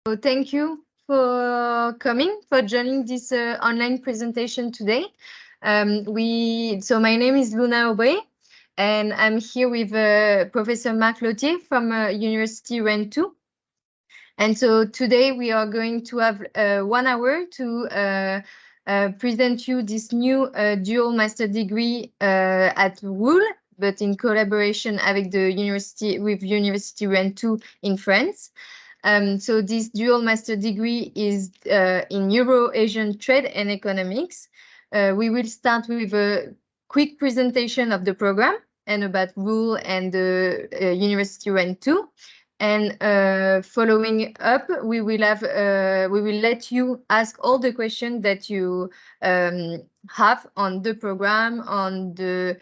So thank you for coming, for joining this online presentation today. So my name is Luna Aubry, and I'm here with Professor Marc Lautier from University Rennes 2. And so today we are going to have 1 hour to present you this new dual master degree at RUL, but in collaboration with University Rennes 2 in France. So this dual master degree is in Euro-Asian trade and economics. We will start with a quick presentation of the program and about RUL and the University Rennes 2. And following up, we will let you ask all the questions that you have on the program, on the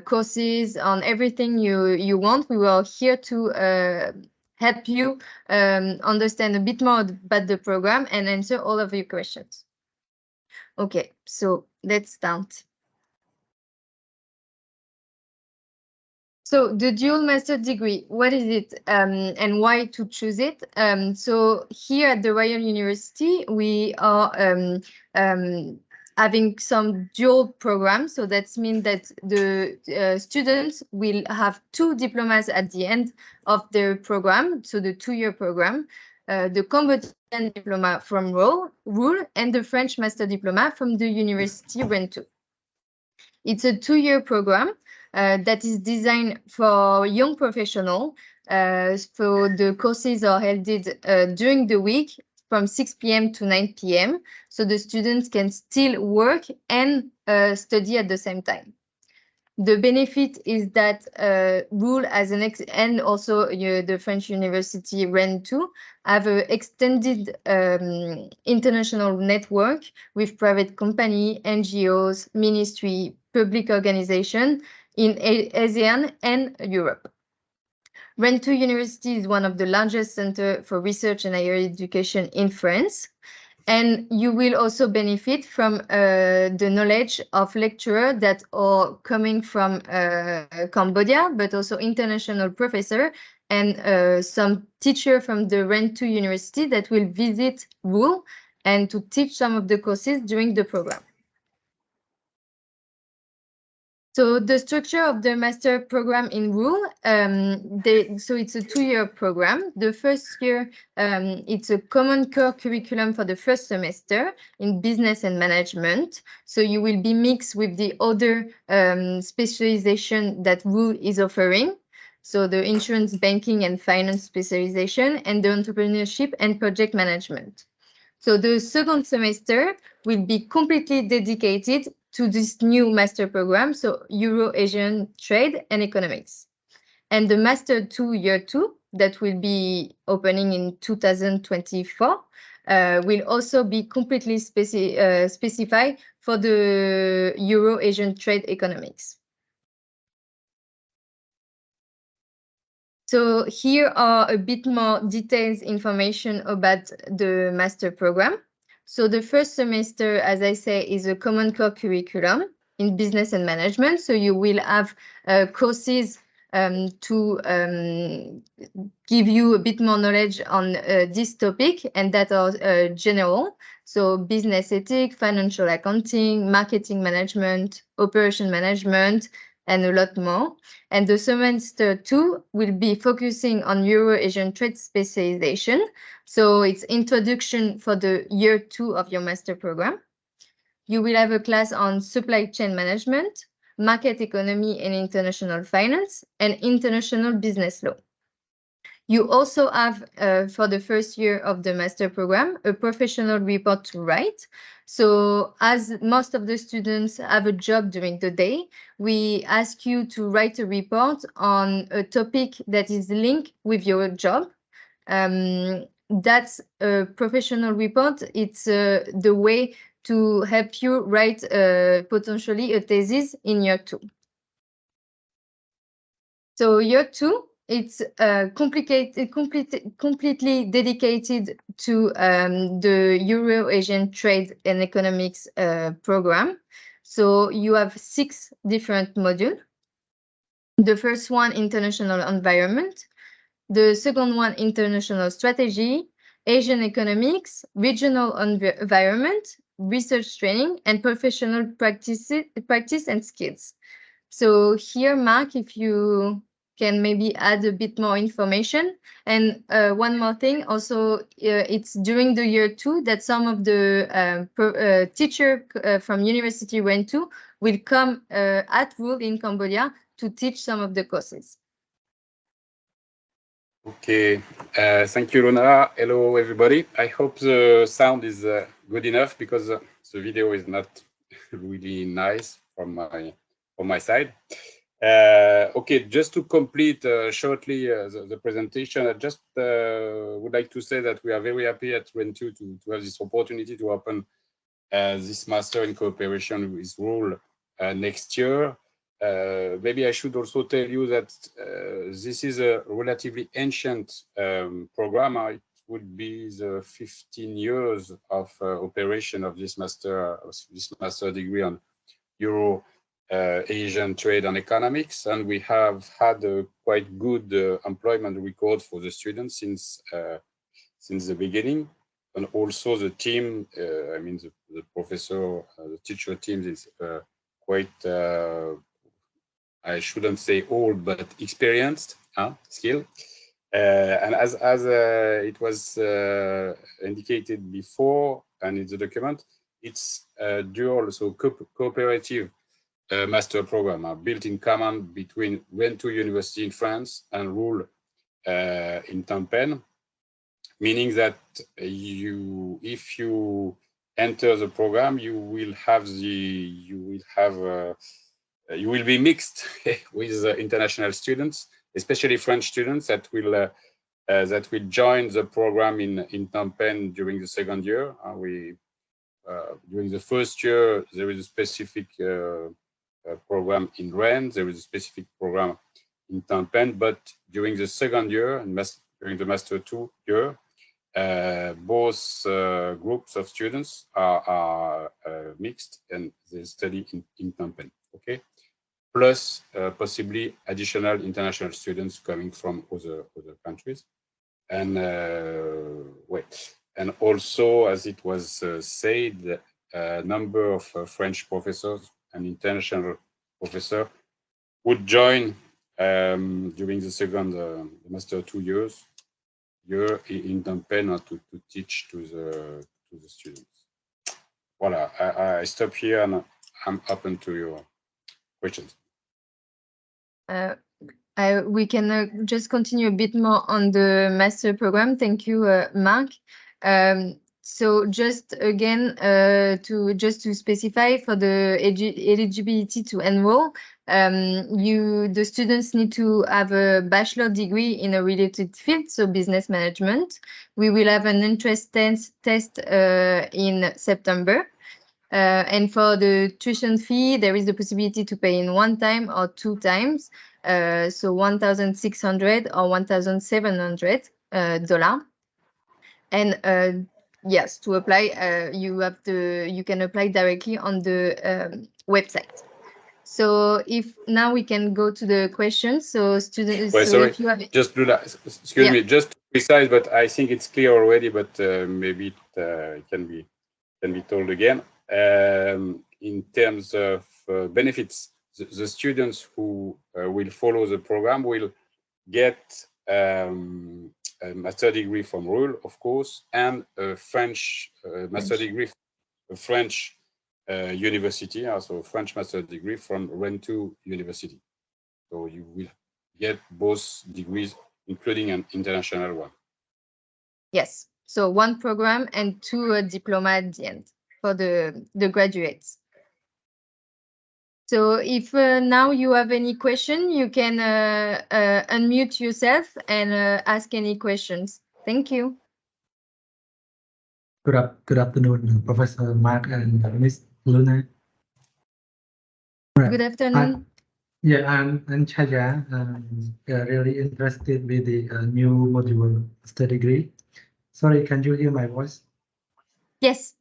courses, on everything you want. We are here to help you understand a bit more about the program and answer all of your questions. Okay, so let's start. So the dual master degree, what is it and why to choose it? So here at the Royal University, we are having some dual programs. So that means that the students will have 2 diplomas at the end of their program, so the 2-year program, the Cambodian diploma from RUL and the French master diploma from the University Rennes 2. It's a 2-year program that is designed for young professionals. So the courses are held during the week from 6 p.m. to 9 p.m. So the students can still work and study at the same time. The benefit is that RUL and also the French University Rennes 2 have an extended international network with private company, NGOs, ministry, public organization in ASEAN and Europe. Rennes 2 University is one of the largest centers for research and higher education in France. And you will also benefit from the knowledge of lecturers that are coming from Cambodia, but also international professors and some teachers from the Rennes 2 University that will visit RUL and to teach some of the courses during the program. So the structure of the master program in RUL, so it's a 2-year program. The first year, it's a common core curriculum for the first semester in business and management. So you will be mixed with the other specialization that RUL is offering. So the insurance, banking, and finance specialization, and the entrepreneurship and project management. So the second semester will be completely dedicated to this new master program, so Euro-Asian Trade and Economics. And the Master 2 Year 2, that will be opening in 2024, will also be completely specified for the Euro-Asian Trade Economics. So here are a bit more detailed information about the master program. So the first semester, as I say, is a common core curriculum in business and management. So you will have courses to give you a bit more knowledge on this topic, and that are general. So business ethics, financial accounting, marketing management, operation management, and a lot more. And the semester 2 will be focusing on Euro-Asian trade specialization. So it's introduction for the year 2 of your master program. You will have a class on supply chain management, market economy and international finance, and international business law. You also have, for the first year of the master program, a professional report to write. So as most of the students have a job during the day, we ask you to write a report on a topic that is linked with your job. That's a professional report. It's the way to help you write potentially a thesis in year 2. So year 2, it's completely dedicated to the Euro-Asian Trade and Economics program. So you have 6 different modules. The first one, international environment. The second one, international strategy. Asian economics, regional environment, research training, and professional practice and skills. So here, Marc, if you can maybe add a bit more information. And one more thing, also, it's during the year 2 that some of the teacher from University Rennes 2 will come at RULE in Cambodia to teach some of the courses. Okay, thank you, Luna. Hello, everybody. I hope the sound is good enough because the video is not really nice from my side. Okay, just to complete shortly the presentation, I just would like to say that we are very happy at Rennes 2 to have this opportunity to open this master in cooperation with RULE next year. Maybe I should also tell you that this is a relatively ancient program. It would be the 15 years of operation of this master degree on Euro-Asian trade and economics, and we have had a quite good employment record for the students since the beginning. And also the team, I mean the professor, the teacher team is quite, I shouldn't say old, but experienced, skilled. And as it was indicated before and in the document, it's dual, so cooperative master program built in common between Rennes 2 University in France and RULE in Phnom Penh, meaning that if you enter the program, you will be mixed with international students, especially French students that will join the program in Phnom Penh during the second year. During the first year, there is a specific program in Rennes. There is a specific program in Phnom Penh, but during the second year and during the Master 2 year, both groups of students are mixed and they study in Phnom Penh. Okay, plus possibly additional international students coming from other countries, and and also, as it was said, a number of French professors and international professors would join during the second Master 2 years in Phnom Penh to teach to the students. Voilà, I stop here and I'm open to your questions. We can just continue a bit more on the master program. Thank you, Marc. So just again, to specify for the eligibility to enroll, the students need to have a bachelor degree in a related field, so business management. We will have an interest test in September. And for the tuition fee, there is the possibility to pay in one time or two times, so $1,600 or $1,700 dollar. And yes, to apply, you can apply directly on the website. So if now we can go to the questions. So students, well, sorry, just Luna, excuse me, just to precise, but I think it's clear already, but maybe it can be told again. In terms of benefits, the students who will follow the program will get a master degree from RULE, of course, and a French master degree from a French university, also a French master degree from Rennes 2 University. So you will get both degrees, including an international one. Yes, so one program and two diploma at the end for the graduates. So if now you have any question, you can unmute yourself and ask any questions. Thank you. Good afternoon, Professor Marc and Ms. Luna. Good afternoon. I'm Chaya. Really interested with the new module study degree. Sorry, can you hear my voice? Yes.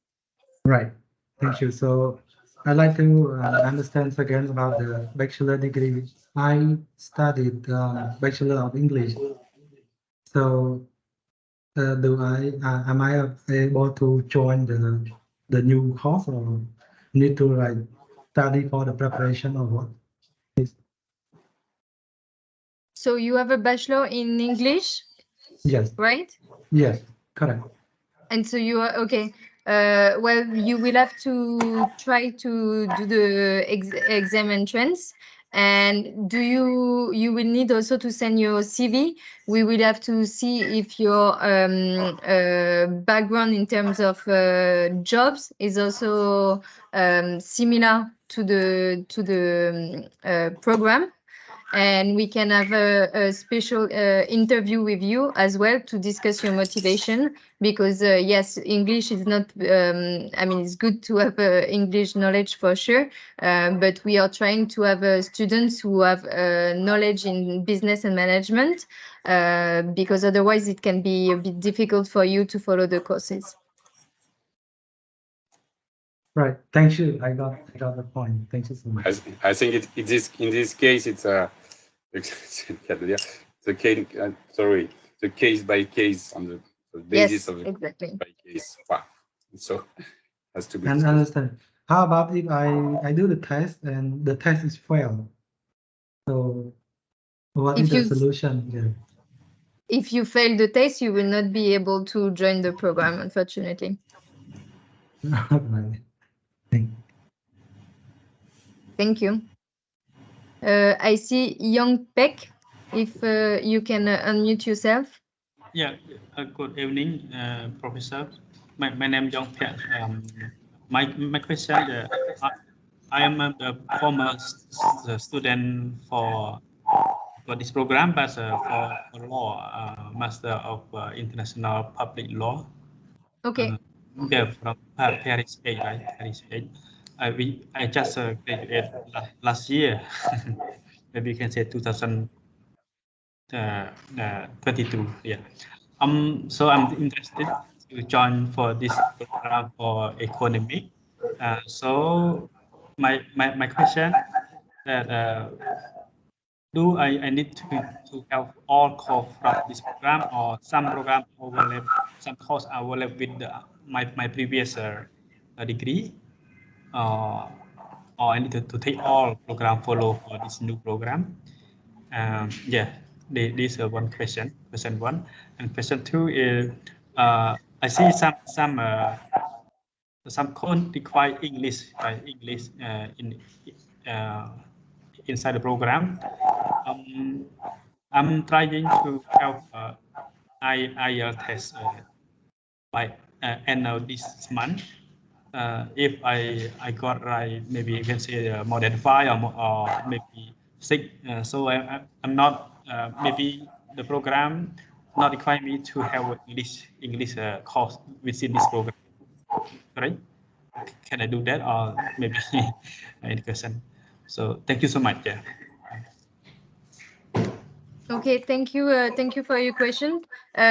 Right. Thank you. So I'd like to understand again about the bachelor degree. I studied Bachelor of English. So am I able to join the new course, or need to like study for the preparation or what? So you have a bachelor in English, Yes, right? yes, correct. And so you are okay. Well, you will have to try to do the exam entrance. And you will need also to send your CV. We will have to see if your background in terms of jobs is also similar to the program. And we can have a special interview with you as well to discuss your motivation, because yes, English is not I mean, it's good to have English knowledge for sure, but we are trying to have students who have knowledge in business and management, because otherwise it can be a bit difficult for you to follow the courses. Right. Thank you. I got the point. Thank you so much. I think it is in this case it's a the case by case on the basis Yes, of the exactly. by case. Wow. So has to be And discussed. understand. How about if I do the test and the test is failed? So what is the solution? Yeah. If you fail the test, you will not be able to join the program, unfortunately. Thank you. I see Young Peck. If you can unmute yourself. Yeah, good evening, Professor. My name is Young Peck. My question, I am a former student for this program, but for law, Master of International Public Law. Okay. Yeah, from Paris 8, right? Paris 8. I just graduated last year. Maybe you can say 2022. Yeah. So I'm interested to join for this program for economic. So my question that do I need to have all course from this program, or some program overlap, some course overlap with my previous degree, or I need to take all program follow for this new program? Yeah, this is one question. Question one, and question two is I see some code require English, right? English inside the program. I'm trying to have IELTS test by end of this month. If I got right, maybe you can say more than 5 or maybe 6. So I'm not maybe the program not require me to have English course within this program, right? Can I do that, or maybe any question? So thank you so much. Yeah. Okay, thank you. Thank you for your question.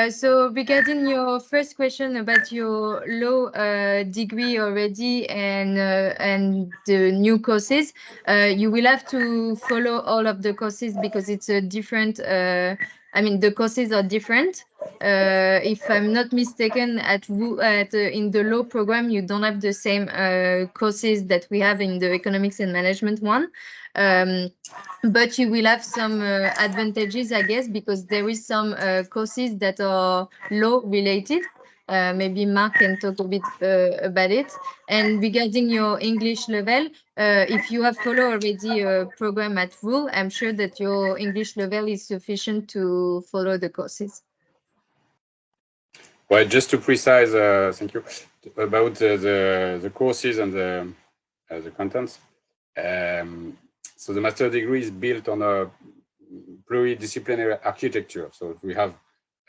So regarding your first question about your law degree already and the new courses, you will have to follow all of the courses because it's a different. I mean, the courses are different. If I'm not mistaken, in the law program, you don't have the same courses that we have in the economics and management one. But you will have some advantages, I guess, because there is some courses that are law related. Maybe Marc can talk a bit about it. And regarding your English level, if you have followed already a program at RULE, I'm sure that your English level is sufficient to follow the courses. Well, just to precise, thank you, about the courses and the contents. So the master degree is built on a pluridisciplinary architecture. So we have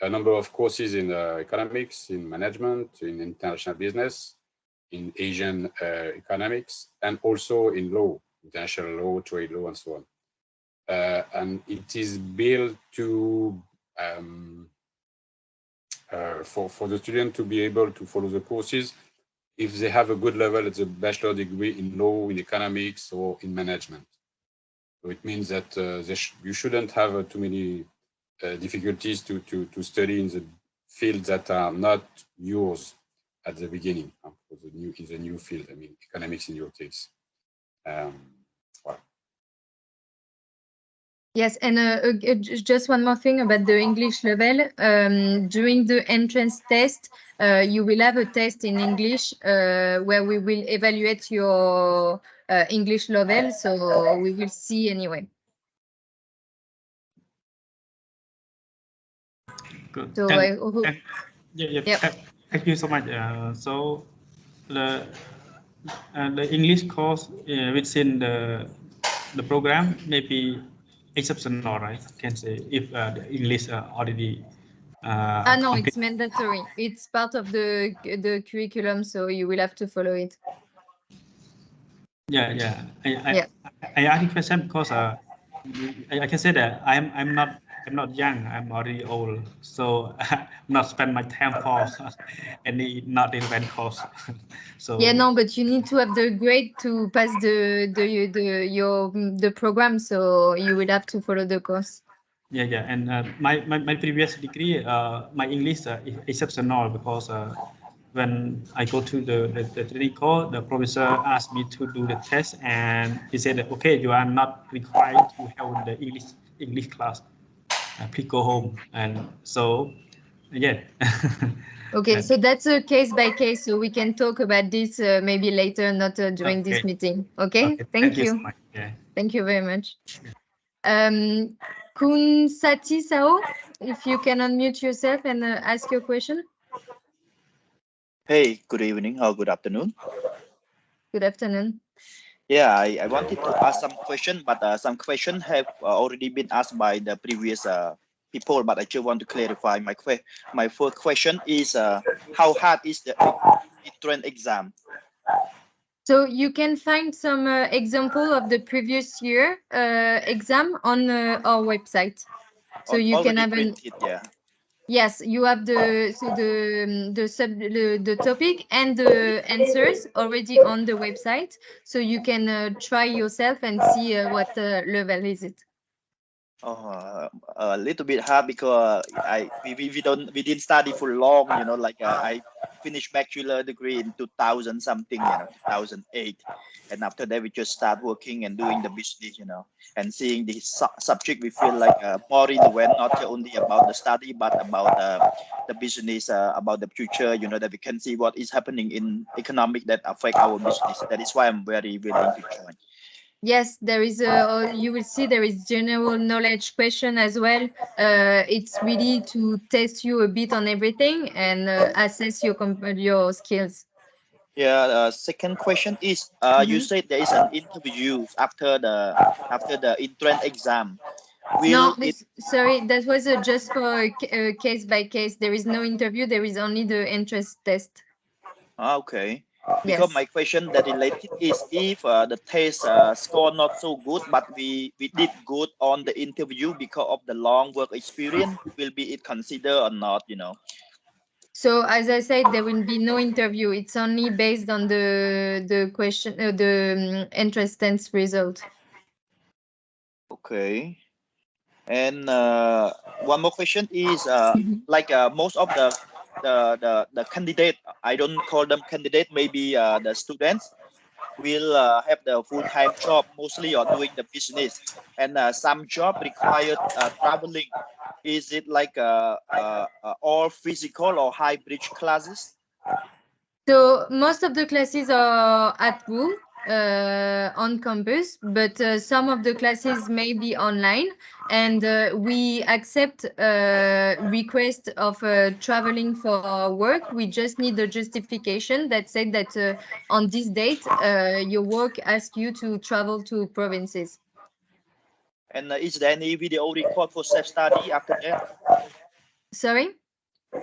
a number of courses in economics, in management, in international business, in Asian economics, and also in law, international law, trade law, and so on. And it is built to for the student to be able to follow the courses if they have a good level at the bachelor degree in law, in economics, or in management. So it means that you shouldn't have too many difficulties to study in the fields that are not yours at the beginning. Because is a new field. I mean, economics in your case. Well. Yes, and just one more thing about the English level. During the entrance test, you will have a test in English where we will evaluate your English level. So we will see anyway. Good. So Thank you so much. So the English course within the program may be exceptional, right? Can say if the English already. No, it's mandatory. It's part of the curriculum, so you will have to follow it. Yeah. I ask the question because I can say that I'm not young. I'm already old, so I'm not spend my time for any not relevant course. So yeah, no, but you need to have the grade to pass the program, so you will have to follow the course. Yeah, and my previous degree, my English is exceptional because when I go to the training course, the professor asked me to do the test, and he said, "Okay, you are not required to have the English class. Please go home." And so, yeah. Okay, so that's a case by case, so we can talk about this maybe later, not during this meeting. Okay, thank you. So much. Yeah. Thank you very much. Kun Sati Sao, if you can unmute yourself and ask your question. Hey, good evening or good afternoon. Good afternoon. Yeah, I wanted to ask some question, but some questions have already been asked by the previous people, but I just want to clarify my first question is how hard is the entrance exam? So you can find some example of the previous year exam on our website. So you can have printed, yeah. Yes, you have the topic and the answers already on the website, so you can try yourself and see what level is it. A little bit hard because we didn't study for long, you know, like I finished bachelor degree in 2000 something, you know, 2008, and after that we just start working and doing the business, you know, and seeing the subject we feel like more relevant, not only about the study but about the business, about the future, you know, that we can see what is happening in economic that affect our business. That is why I'm very willing to join. Yes, there is you will see there is general knowledge question as well. It's really to test you a bit on everything and assess your skills. Yeah, second question is you said there is an interview after the entrance exam. Sorry, that was just for case by case. There is no interview, there is only the entrance test. Okay. Because my question that related is if the test score not so good, but we did good on the interview because of the long work experience, will be it considered or not, you know? So as I said, there will be no interview. It's only based on the question, the entrance test result. Okay. And one more question is like most of the candidate, I don't call them candidate, maybe the students will have the full-time job mostly or doing the business, and some job required traveling. Is it like all physical or hybrid classes? So most of the classes are at school on campus, but some of the classes may be online, and we accept request of traveling for work. We just need the justification that said that on this date your work asks you to travel to provinces. And is there any video record for self-study after that? Sorry?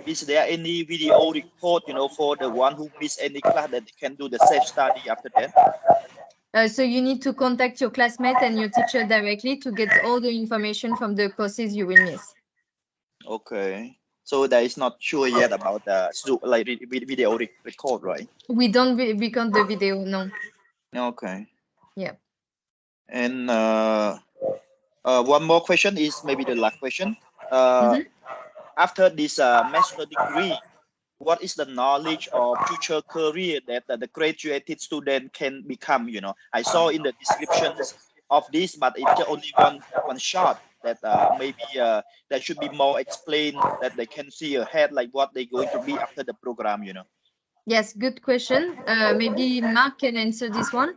Is there any video record, you know, for the one who missed any class that they can do the self-study after that? So you need to contact your classmate and your teacher directly to get all the information from the courses you will miss. Okay. So that is not sure yet about the like video record, right? We don't record the video, no. Okay. Yeah. And one more question is maybe the last question. after this master degree, what is the knowledge or future career that the graduated student can become? You know, I saw in the descriptions of this, but it's only one shot that maybe there should be more explained that they can see ahead, like what they're going to be after the program, you know. Yes, good question. Maybe Marc can answer this one.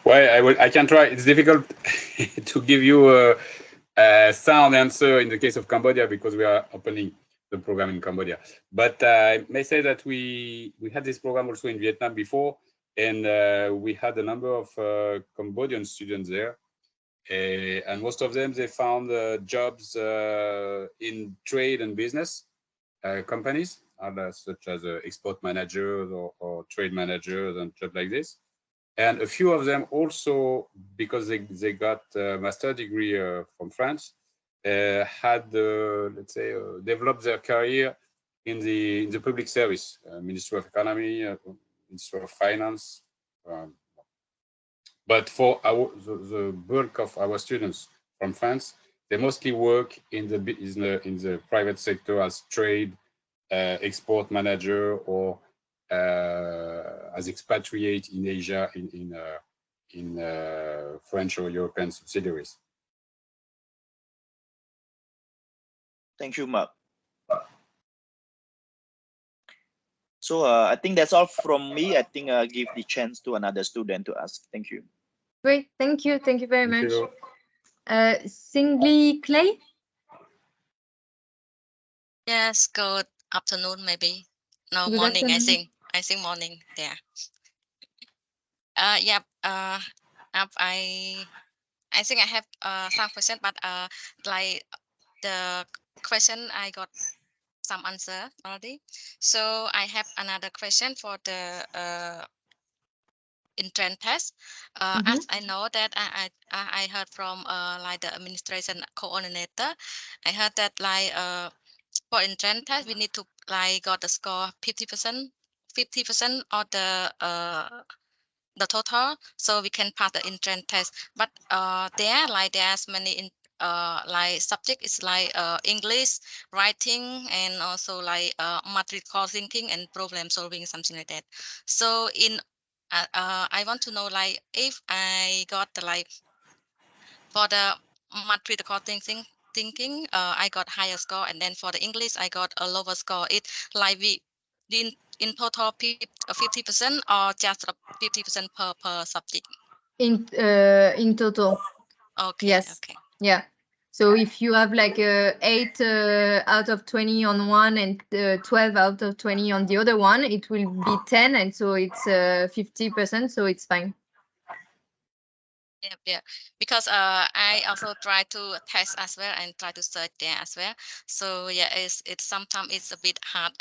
Well, I can try. It's difficult to give you a sound answer in the case of Cambodia because we are opening the program in Cambodia. But I may say that we had this program also in Vietnam before, and we had a number of Cambodian students there. And most of them, they found jobs in trade and business companies, such as export managers or trade managers and stuff like this. And a few of them also, because they got a master degree from France, had, let's say, developed their career in the public service, Ministry of Economy, Ministry of Finance. But for the bulk of our students from France, they mostly work in the private sector as trade, export manager, or as expatriate in Asia in French or European subsidiaries. Thank you, Marc. So I think that's all from me. I think I'll give the chance to another student to ask. Thank you. Great, thank you. Thank you very Thank much. you. Singly Clay? Yes, good afternoon, maybe. No, Good morning, afternoon. I think morning there. Yeah, I think I have some question, but like the question I got some answer already. So I have another question for the entrance test. As I know that I heard from like the administration coordinator, I heard that like for entrance test we need to like got the score 50%, 50% of the total, so we can pass the entrance test. But there's many in like subject is like English, writing, and also like mathematical thinking and problem solving, something like that. So in I want to know like if I got the like for the mathematical thinking I got higher score, and then for the English I got a lower score. It like we in total 50% or just 50% per subject? In total. Okay. Yes. Okay. Yeah. So if you have like 8 out of 20 on one and 12 out of 20 on the other one, it will be 10, and so it's 50%. So it's fine. Yeah, because I also try to test as well and try to search there as well. So yeah, it's sometimes it's a bit hard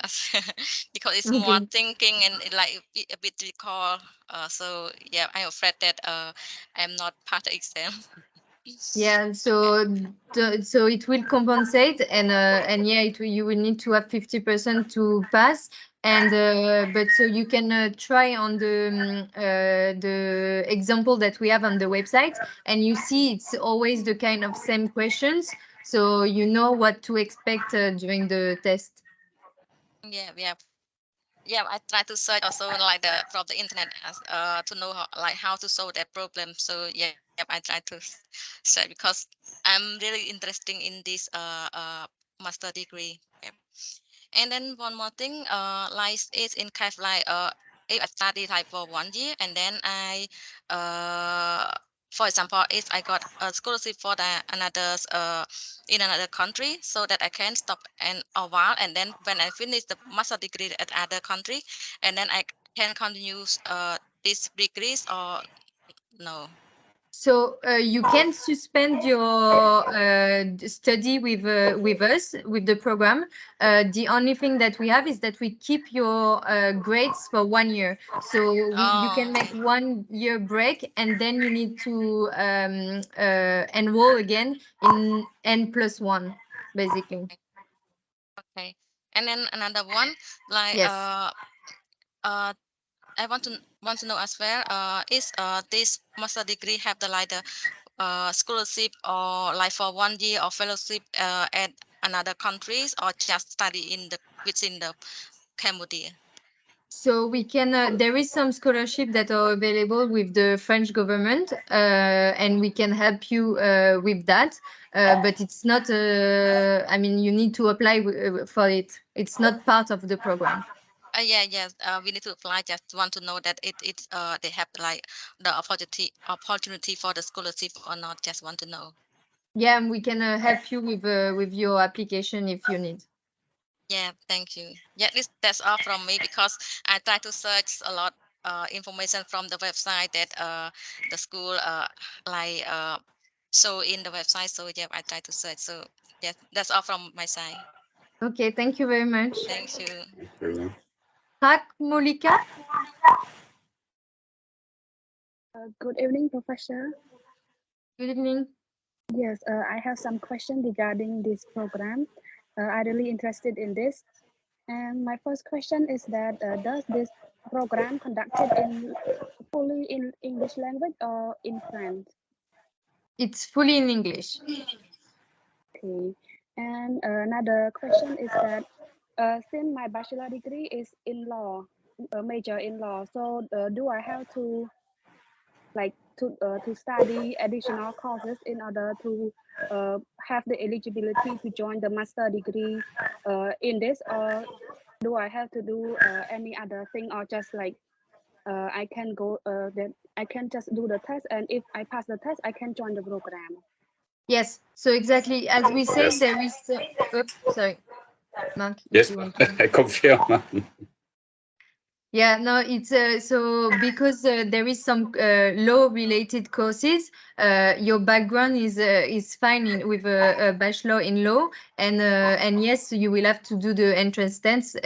because it's more thinking and it like a bit recall. So yeah, I'm afraid that I'm not part of the exam. Yeah, so so it will compensate, and yeah, you will need to have 50% to pass, and but so you can try on the example that we have on the website, and you see it's always the kind of same questions, so you know what to expect during the test. Yeah, I try to search also like from the internet as to know how to solve that problem. So yeah, I try to search because I'm really interested in this master degree. Yep. And then one more thing, like it's in case like if I study like for 1 year and then I for example, if I got a scholarship for another in another country, so that I can stop and a while, and then when I finish the master degree at other country, and then I can continue these degrees or no? So you can suspend your study with us, with the program. The only thing that we have is that we keep your grades for 1 year. So you can make 1 year break, and then you need to enroll again in N+1, basically. Okay. And then another one, like Yes. I want to know as well. Is this master degree have the like the scholarship or like for 1 year or fellowship at another countries or just study in the within the Cambodia? So we can, there is some scholarship that are available with the French government, and we can help you with that. But it's not, I mean, you need to apply for it. It's not part of the program. Yeah. We need to apply. Just want to know that they have like the opportunity for the scholarship or not. Just want to know. Yeah, and we can help you with your application if you need. Yeah, thank you. Yeah, that's all from me because I try to search a lot information from the website that the school show in the website. So yeah, I try to search. So yeah, that's all from my side. Okay, thank you very much. Thank you. Very well. Hak Molika. Good evening, Professor. Good evening. Yes, I have some question regarding this program. I'm really interested in this. And my first question is that does this program conducted fully in English language or in French? It's fully in English. Okay. And another question is that since my bachelor degree is in law, a major in law, so do I have to to study additional courses in order to have the eligibility to join the master degree in this, or do I have to do any other thing, or just like I can go that I can just do the test, and if I pass the test, I can join the program? Yes, so exactly as we said, Yes. there is. Oops, sorry, Marc. If Yes, you want to. I confirm. Yeah, no, it's so because there is some law-related courses. Your background is fine with a bachelor in law, and yes, you will have to do the entrance test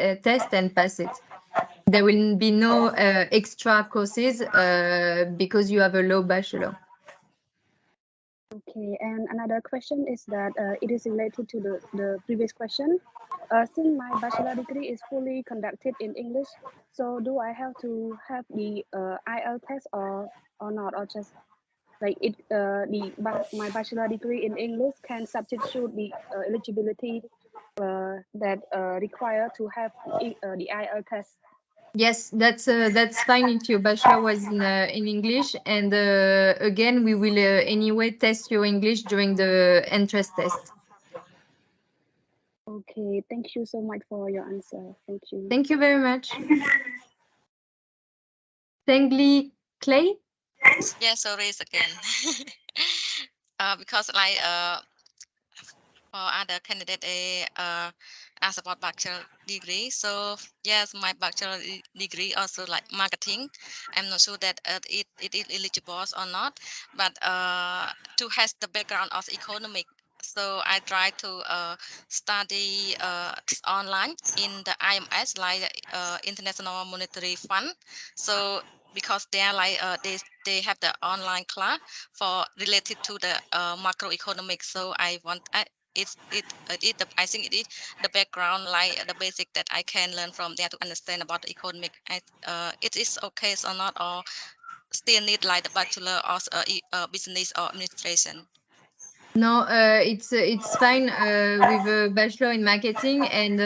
and pass it. There will be no extra courses because you have a law bachelor. Okay, and another question is that it is related to the previous question. Since my bachelor degree is fully conducted in English, so do I have to have the IELTS test or not, or just like it my bachelor degree in English can substitute the eligibility that require to have the IELTS test? Yes, that's fine if your bachelor was in English, and again, we will anyway test your English during the entrance test. Okay, thank you so much for your answer. Thank you. Thank you very much. Tengli Clay. Yeah, sorry again. Because like for other candidate they ask about bachelor degree. So yes, my bachelor degree also like marketing. I'm not sure that it is eligible or not, but to has the background of economic. So I try to study online in the IMS, like International Monetary Fund. So because they are like they have the online class for related to the macroeconomics. So I think it is the background, like the basic that I can learn from there to understand about the economic. It is okay or not, or still need like the bachelor or business or administration? No, it's fine with a bachelor in marketing, and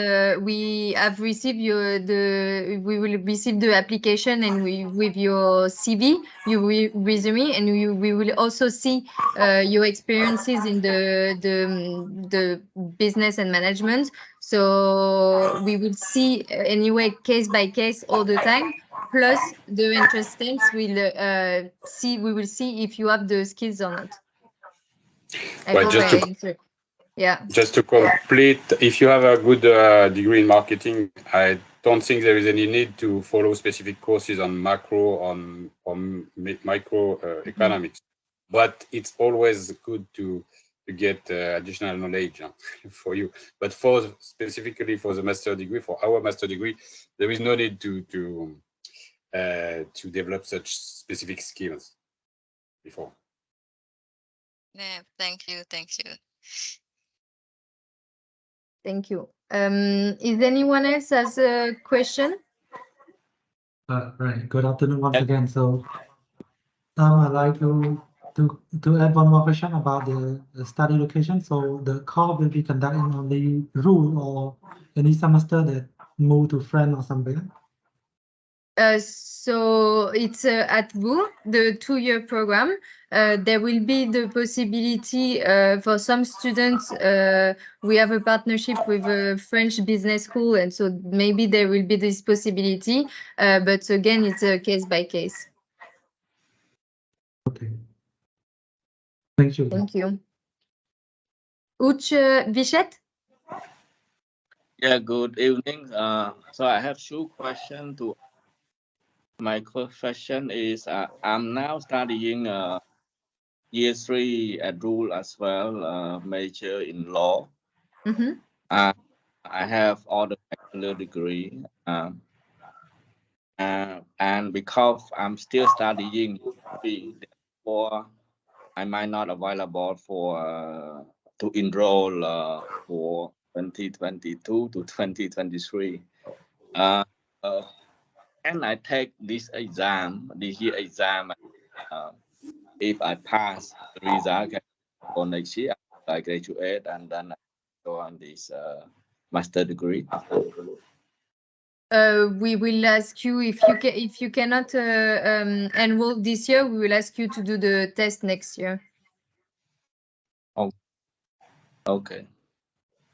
we have received we will receive the application, and with your CV, your resume, and we will also see your experiences in the business and management. So we will see anyway case by case all the time. Plus the entrance test will we will see if you have the skills or not. Well, just to complete, if you have a good degree in marketing, I don't think there is any need to follow specific courses on macro on micro economics. But it's always good to get additional knowledge for you. But specifically for the master degree, for our master degree, there is no need to develop such specific skills before. Yeah, thank you. Thank you. Is anyone else has a question? Right. Good afternoon once again. So I'd like to To add one more question about the study location, so the course will be conducted in only RUL or any semester that move to France or somewhere? So it's at WU, the 2-year program. There will be the possibility for some students. We have a partnership with a French business school, and so maybe there will be this possibility. But again, it's a case by case. Okay. Thank you. Thank you. Uch Vichet? Yeah, good evening. So I have 2 questions to. My question is, I'm now studying year 3 at RUL as well, major in law. Mm-hmm. I have all the bachelor degree, and because I'm still studying, therefore I might not available for to enroll for 2022 to 2023. Can I take this year exam? If I pass the result, can go next year I graduate and then I go on this master degree. We will ask you if you cannot enroll this year. We will ask you to do the test next year. Oh, okay.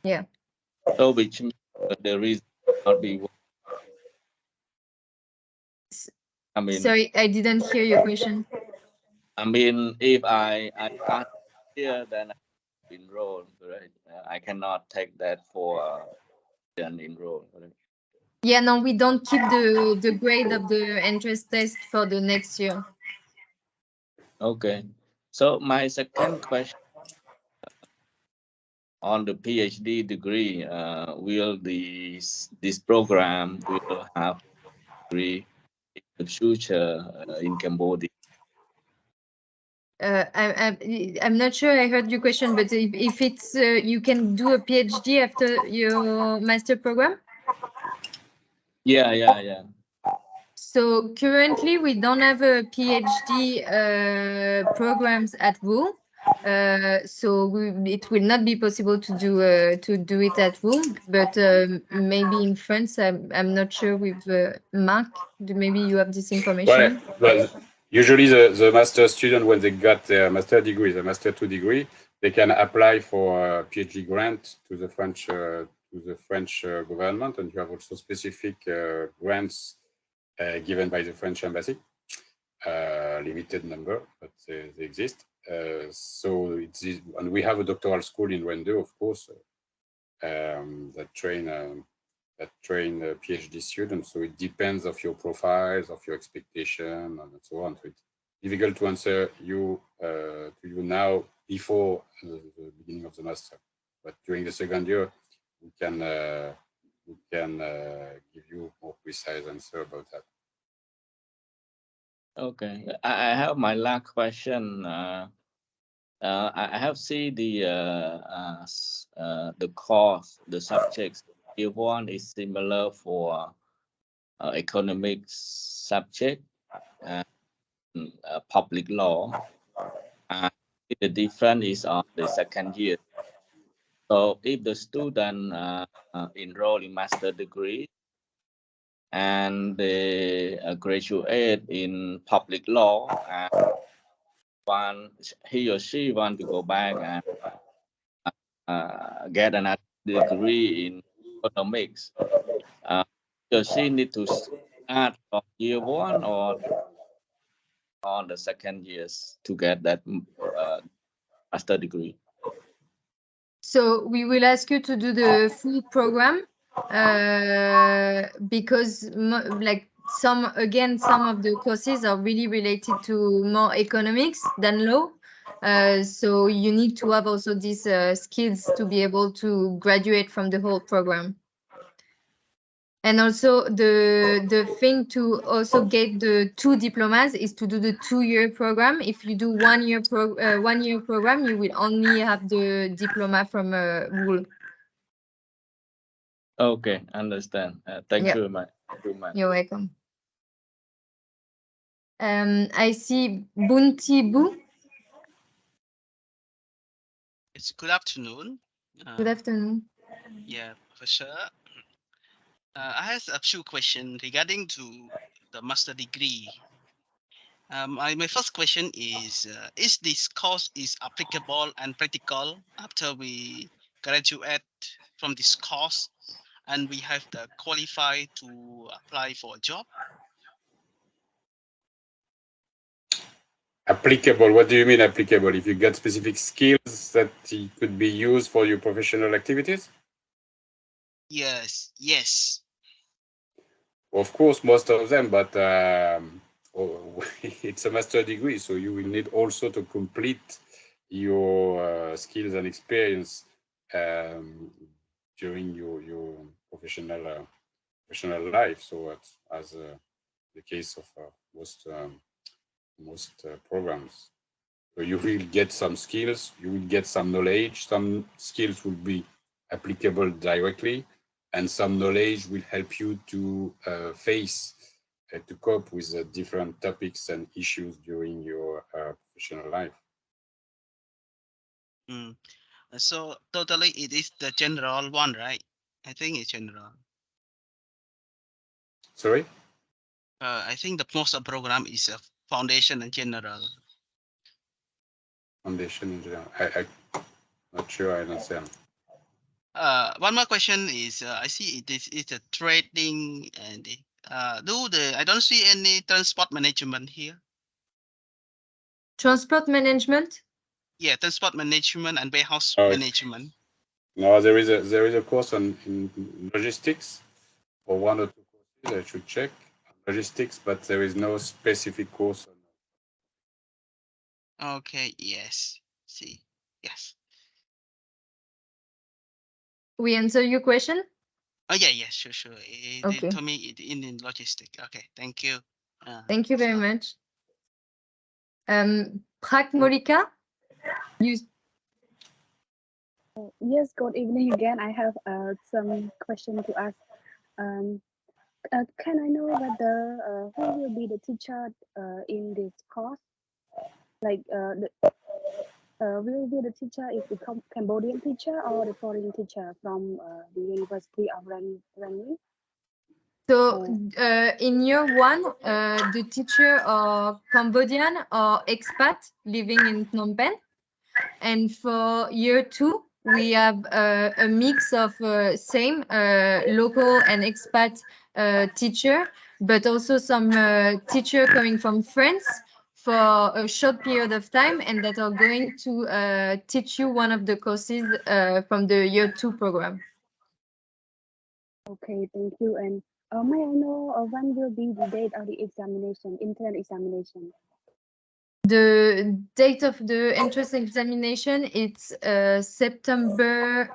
Yeah. So which means the result will not be. I mean, sorry, I didn't hear your question. I mean, if I pass here, then I enroll. Right? I cannot take that for an enroll. Right? Yeah, no, we don't keep the grade of the entrance test for the next year. Okay. So my second question on the PhD degree, will this program will have degree in the future in Cambodia? I'm not sure I heard your question, but if it's you can do a PhD after your master program? Yeah. So currently we don't have a PhD programs at WU. So it will not be possible to do it at WU, but maybe in France, I'm not sure with Marc. Maybe you have this information. Well, usually the master student, when they got their master degree, the master 2 degree, they can apply for a PhD grant to the French government, and you have also specific grants given by the French embassy, limited number, but they exist. So it's, and we have a doctoral school in Rennes, of course, that train PhD students. So it depends of your profiles, of your expectation, and so on. So it's difficult to answer to you now before the beginning of the master, but during the second year, we can give you more precise answer about that. Okay, I have my last question. I have seen the course, the subjects. Year 1 is similar for economics subject and public law. The difference is on the second year. So if the student enroll in master degree and they graduate in public law, and he or she want to go back and get another degree in economics, does she need to start from year 1 or on the second years to get that master degree? So we will ask you to do the full program because like some of the courses are really related to more economics than law. So you need to have also these skills to be able to graduate from the whole program. And also the thing to also get the 2 diplomas is to do the 2-year program. If you do 1-year program, you will only have the diploma from WUL. Okay, understand. Thank you very much. You're welcome. I see Bunti Bu. Yes, good afternoon. Good afternoon. Yeah, Professor. I have a few questions regarding to the master degree. My first question is this course is applicable and practical after we graduate from this course and we have the qualify to apply for a job? Applicable, what do you mean applicable? If you get specific skills that could be used for your professional activities? Yes. Of course, most of them, but it's a master degree, so you will need also to complete your skills and experience during your professional life. So as the case of most programs. So you will get some skills, you will get some knowledge, some skills will be applicable directly, and some knowledge will help you to to cope with different topics and issues during your professional life. So totally it is the general one, right? I think it's general. Sorry? I think the most of program is a foundation and general. Foundation in general. I'm not sure I understand. One more question is I see it's a trading and I don't see any transport management here. Transport management? Yeah, transport management and warehouse management. No, there is a course in logistics, or one or two courses I should check logistics, but there is no specific course. Okay. Yes. See. Yes. We answer your question? Oh yeah. Yes. Sure. Okay. They told me it in logistics. Okay. Thank you. Thank you very much. Molika, you. Yes, good evening again. I have some question to ask. Can I know whether who will be the teacher in this course? Like will be the teacher is the Cambodian teacher or the foreign teacher from the University of Rennes? So in year one, the teacher are Cambodian or expat living in Phnom Penh. And for year two, we have a mix of same local and expat teacher, but also some teacher coming from France for a short period of time and that are going to teach you one of the courses from the year two program. Okay, thank you. And may I know when will be the date of the examination, intern examination? The date of the entrance examination, it's September.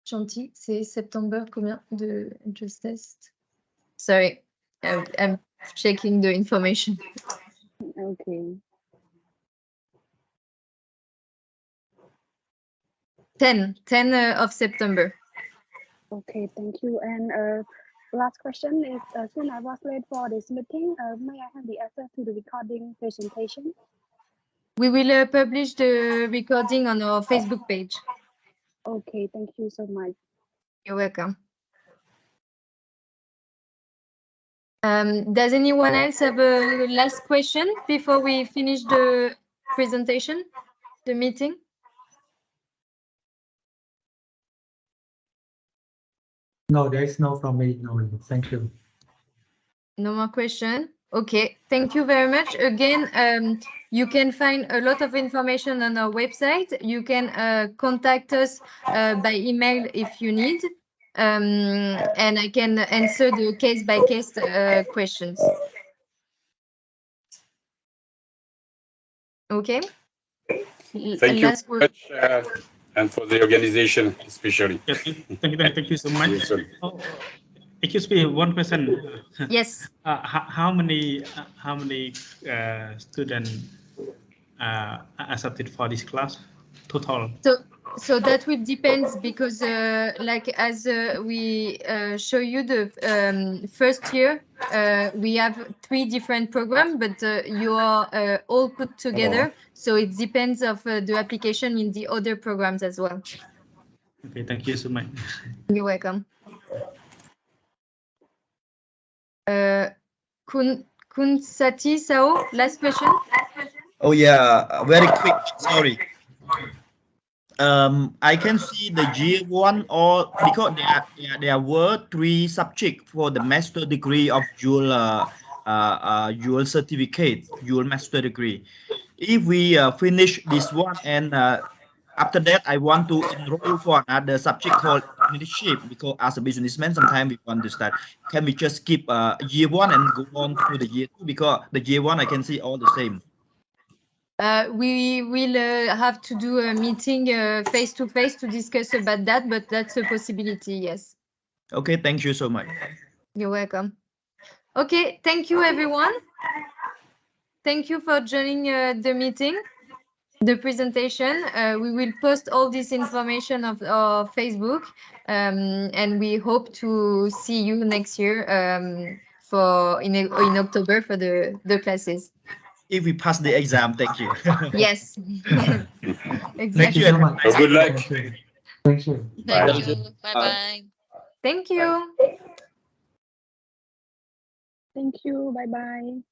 Gentil, c'est September combien de entrance test? Sorry, I'm checking the information. Okay. 10 of September. Okay, thank you. And last question is, since I was late for this meeting, may I have the access to the recording presentation? We will publish the recording on our Facebook page. Okay, thank you so much. You're welcome. Does anyone else have a last question before we finish the presentation, the meeting? No, there is no from me. No, thank you. No more question. Okay, thank you very much. Again, you can find a lot of information on our website. You can contact us by email if you need, and I can answer the case-by-case questions. Okay. Thank you very much, and for the organization especially. Yeah, thank you so much. Oh, excuse me, one question. Yes. How many students are accepted for this class total? So that will depend because like as we show you the first year, we have 3 different programs, but you are all put together. So it depends of the application in the other programs as well. Okay, thank you so much. You're welcome. Kun Sati Sao, last question. Oh yeah, very quick. Sorry. I can see the G1 or because there were 3 subjects for the master degree of dual certificate, dual master degree. If we finish this one and after that I want to enroll for another subject called leadership, because as a businessman sometimes we want to start. Can we just skip year 1 and go on to the year 2, because the year 1 I can see all the same. We will have to do a meeting face to face to discuss about that, but that's a possibility, yes. Okay, thank you so much. You're welcome. Okay, thank you everyone. Thank you for joining the meeting, the presentation. We will post all this information of our Facebook, and we hope to see you next year for in October for the classes. If we pass the exam, thank you. Yes. Thank Exactly. you so much. So good luck. Thank you. Thank you. Bye. Thank you. Bye-bye. Thank you. Thank you. Bye bye.